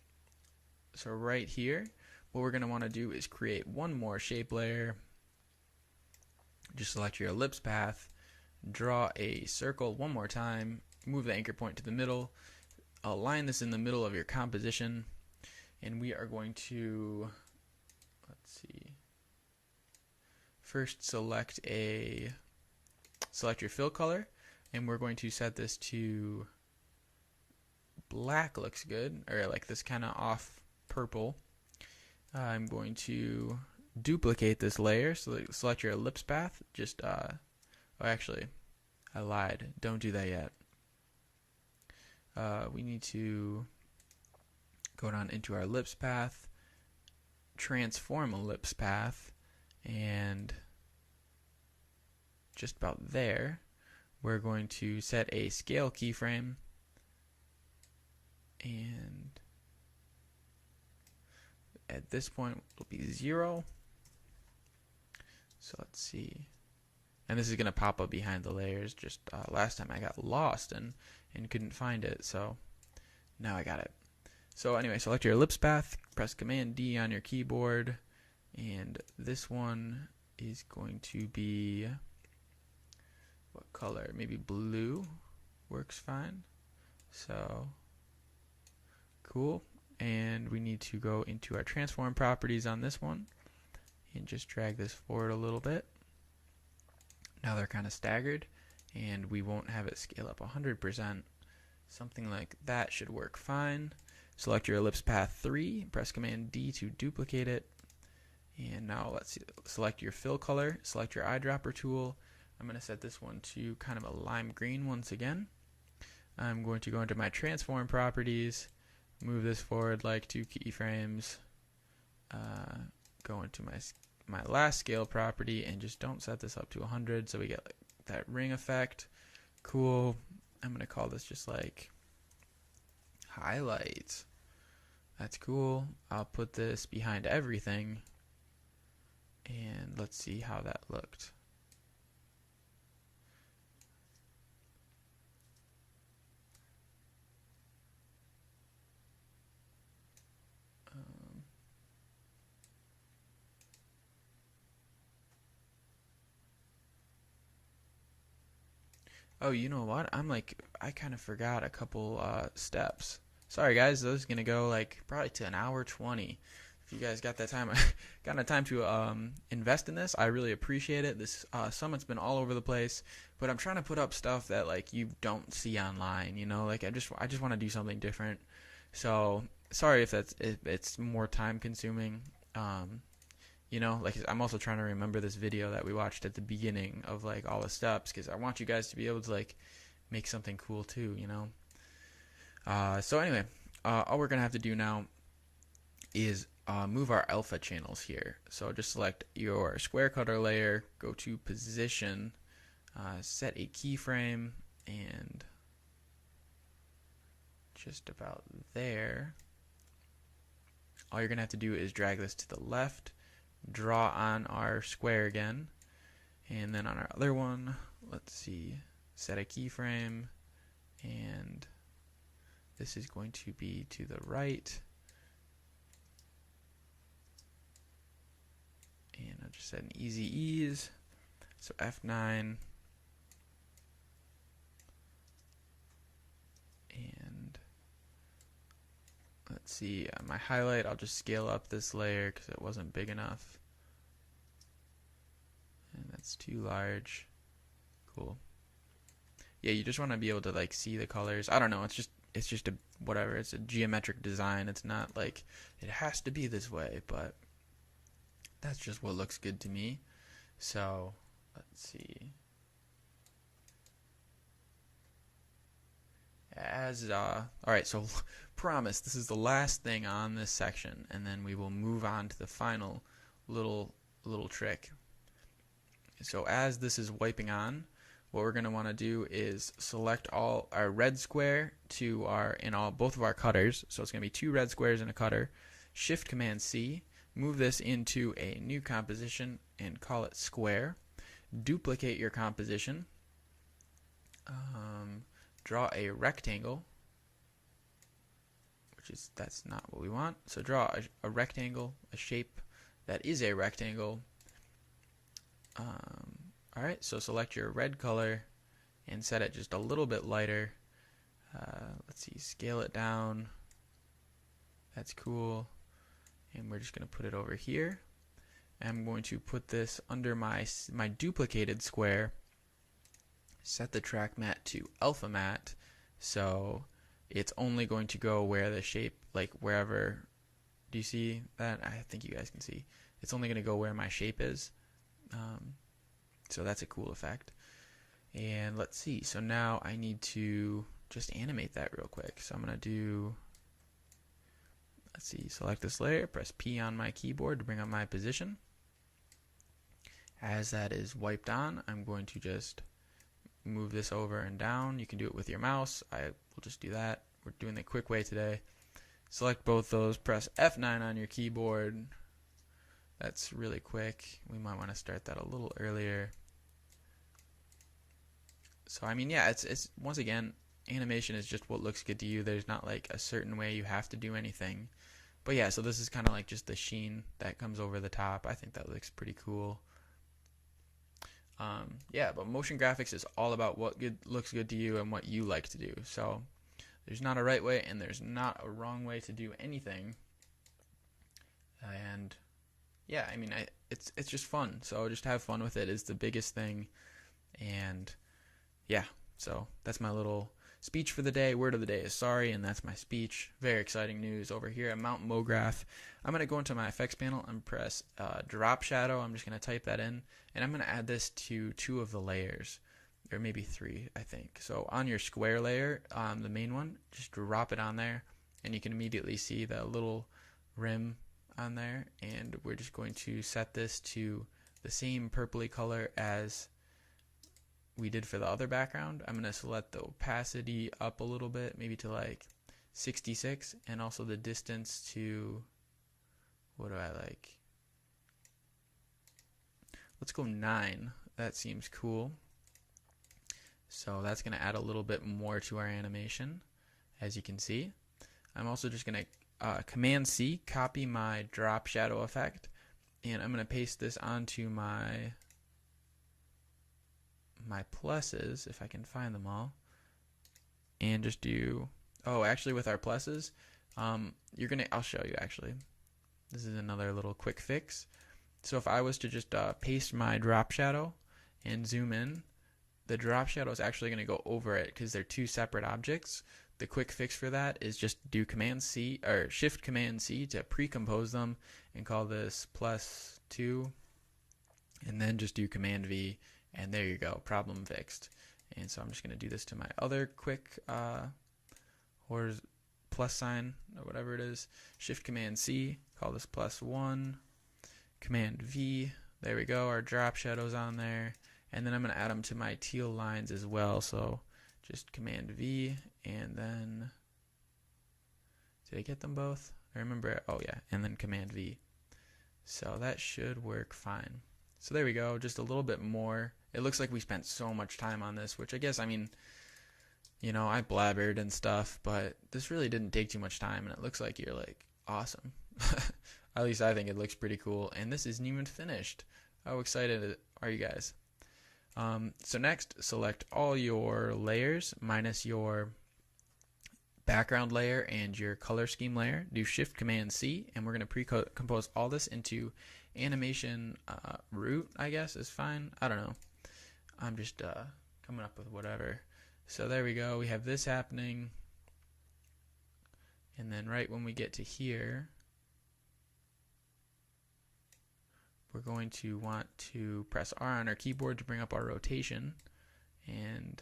so right here, what we're going to want to do is create one more shape layer. Just select your ellipse path, draw a circle one more time, move the anchor point to the middle, align this in the middle of your composition, and we are going to, let's see, first select your fill color, and we're going to set this to black. Looks good, or like this kind of off purple. I'm going to duplicate this layer, so select your ellipse path. Just oh, actually I lied, don't do that yet. We need to go down into our ellipse path, transform ellipse path, and just about there we're going to set a scale keyframe, and at this point it'll be 0. So let's see, and this is going to pop up behind the layers. Just last time I got lost and couldn't find it, so now I got it. So anyway, select your ellipse path, press Command D on your keyboard, and this one is going to be, what color? Maybe blue works fine. So cool. And we need to go into our transform properties on this one and just drag this forward a little bit. Now they're kind of staggered, and we won't have it scale up 100%. Something like that should work fine. Select your ellipse path 3, press Command D to duplicate it, and now let's see, select your fill color, select your eyedropper tool. I'm going to set this one to kind of a lime green once again. I'm going to go into my transform properties, move this forward like 2 keyframes, go into my last scale property, and just don't set this up to 100 so we get like that ring effect. Cool. I'm going to call this just like highlights. That's cool. I'll put this behind everything, and let's see how that looked. Oh, you know what? I kind of forgot a couple steps. Sorry guys, this is gonna go like probably to an hour 20. If you guys got that time, got the time to invest in this, I really appreciate it. This summit's been all over the place, but I'm trying to put up stuff that like you don't see online. You know, like I just want to do something different. So sorry if it's more time consuming. You know, like I'm also trying to remember this video that we watched at the beginning of like all the steps, because I want you guys to be able to like make something cool too, you know. So anyway, all we're gonna have to do now is move our alpha channels here. So just select your square cutter layer, go to position, set a keyframe, and just about there. All you're gonna have to do is drag this to the left, draw on our square again, and then on our other one, let's see, set a keyframe, and this is going to be to the right, and I'll just set an easy ease, so F9, and let's see, my highlight, I'll just scale up this layer because it wasn't big enough. And that's too large. Cool. Yeah, you just want to be able to like see the colors. I don't know, it's just a whatever, it's a geometric design. It's not like it has to be this way, but that's just what looks good to me. So, let's see. Alright, so promise this is the last thing on this section, and then we will move on to the final little trick. So as this is wiping on, what we're going to want to do is select all our red square to both of our cutters. So it's going to be 2 red squares in a cutter. Shift Command C, move this into a new composition and call it square. Duplicate your composition. Draw a rectangle, that's not what we want. So draw a rectangle, a shape that is a rectangle. Alright, so select your red color and set it just a little bit lighter. Let's see, scale it down. That's cool. And we're just going to put it over here. I'm going to put this under my duplicated square. Set the track matte to alpha matte, so it's only going to go where the shape, like wherever, do you see that? I think you guys can see. It's only going to go where my shape is. So that's a cool effect. And let's see, so now I need to just animate that real quick. So I'm going to do, let's see, select this layer, press P on my keyboard to bring up my position. As that is wiped on, I'm going to just move this over and down. You can do it with your mouse. I will just do that. We're doing the quick way today. Select both those, press F9 on your keyboard. That's really quick. We might want to start that a little earlier. So I mean, yeah, it's once again, animation is just what looks good to you. There's not like a certain way you have to do anything. But yeah, so this is kind of like just the sheen that comes over the top. I think that looks pretty cool. Yeah, but motion graphics is all about what looks good to you and what you like to do. So there's not a right way and there's not a wrong way to do anything. And yeah, I mean, it's just fun. So just have fun with it is the biggest thing. And yeah, so that's my little speech for the day. Word of the day is sorry, and that's my speech. Very exciting news over here at Mount MoGraph. I'm going to go into my effects panel and press drop shadow. I'm just going to type that in, and I'm going to add this to 2 of the layers. or maybe 3, I think. So on your square layer, the main one, just drop it on there, and you can immediately see the little rim on there. And we're just going to set this to the same purpley color as we did for the other background. I'm going to select the opacity up a little bit, maybe to like 66, and also the distance to, what do I like? Let's go 9. That seems cool. So that's going to add a little bit more to our animation, as you can see. I'm also just going to Command C, copy my drop shadow effect, and I'm going to paste this onto my pluses, if I can find them all, and just do, oh, actually with our pluses, I'll show you actually. This is another little quick fix. So if I was to just paste my drop shadow and zoom in, the drop shadow is actually going to go over it because they're 2 separate objects. The quick fix for that is just do Command C or Shift Command C to pre-compose them and call this +2, and then just do Command V, and there you go, problem fixed. And so I'm just going to do this to my other quick plus sign or whatever it is. Shift Command C, call this +1. Command V, there we go, our drop shadows on there, and then I'm going to add them to my teal lines as well. So just Command V, and then, did I get them both? I remember, oh yeah, and then Command V. So that should work fine. So there we go, just a little bit more. It looks like we spent so much time on this, which I guess, I mean, you know, I blabbered and stuff, but this really didn't take too much time, and it looks like you're like, awesome. At least I think it looks pretty cool, and this isn't even finished. How excited are you guys? So next, select all your layers minus your background layer and your color scheme layer. Do Shift Command C, and we're going to pre-compose all this into animation root, I guess is fine. I don't know. I'm just coming up with whatever. So there we go. We have this happening, and then right when we get to here, we're going to want to press R on our keyboard to bring up our rotation, and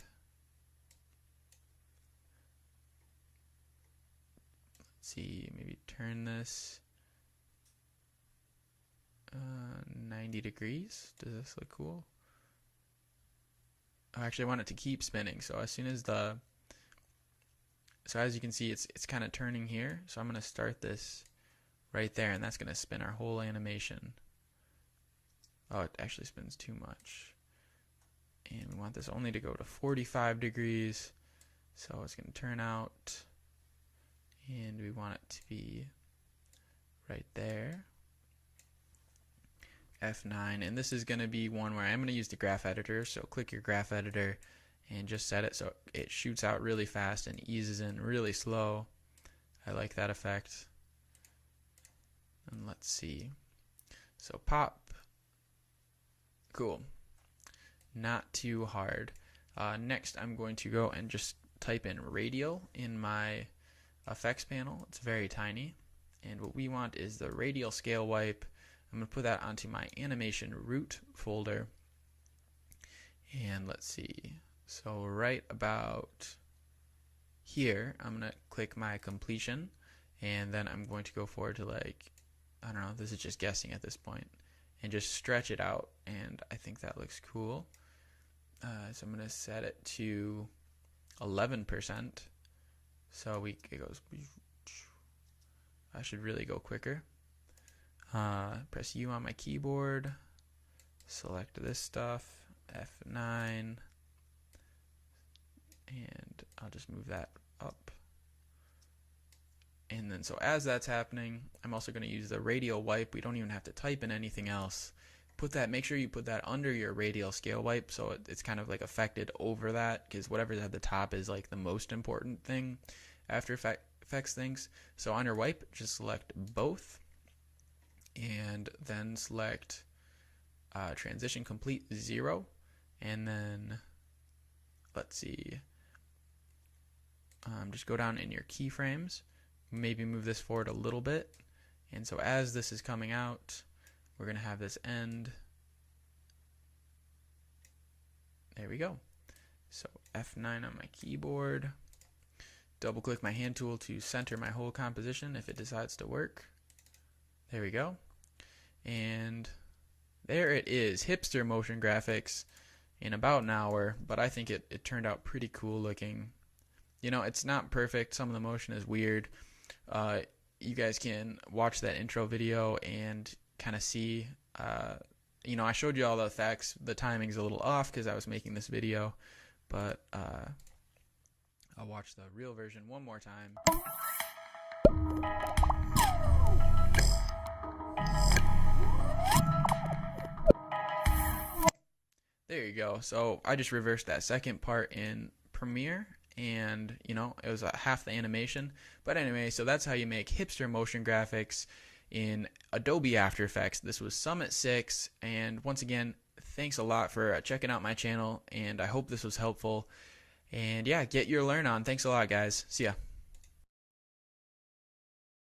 let's see, maybe turn this 90 degrees. Does this look cool? I actually want it to keep spinning, so as soon as as you can see, it's kind of turning here, so I'm going to start this right there, and that's going to spin our whole animation. Oh, it actually spins too much. And we want this only to go to 45 degrees. So it's going to turn out. And we want it to be right there. F9. And this is going to be one where I'm going to use the graph editor. So click your graph editor and just set it so it shoots out really fast and eases in really slow. I like that effect. And let's see. So pop. Cool. Not too hard. Next, I'm going to go and just type in radial in my effects panel. It's very tiny. And what we want is the radial scale wipe. I'm going to put that onto my animation root folder. And let's see. So right about here, I'm going to click my completion. And then I'm going to go forward to like, I don't know, this is just guessing at this point. And just stretch it out, and I think that looks cool. So I'm going to set it to 11%. So it goes. I should really go quicker. Press U on my keyboard. Select this stuff. F9. And I'll just move that up. And then so as that's happening, I'm also going to use the radial wipe. We don't even have to type in anything else. Make sure you put that under your radial scale wipe so it's kind of like affected over that, because whatever's at the top is like the most important thing After Effects things. So on your wipe, just select both and then select transition complete 0, and then let's see, just go down in your keyframes. Maybe move this forward a little bit, and so as this is coming out, we're going to have this end. There we go. So F9 on my keyboard. Double click my hand tool to center my whole composition if it decides to work. There we go. And there it is, Hipster Motion Graphics in about an hour, but I think it turned out pretty cool looking. You know, it's not perfect. Some of the motion is weird. You guys can watch that intro video and kind of see, you know, I showed you all the effects. The timing's a little off because I was making this video, but I'll watch the real version one more time. There you go. So I just reversed that second part in Premiere, and you know, it was half the animation. But anyway, so that's how you make hipster motion graphics in Adobe After Effects. This was Summit 6, and once again, thanks a lot for checking out my channel, and I hope this was helpful. And yeah, get your learn on. Thanks a lot, guys. See ya.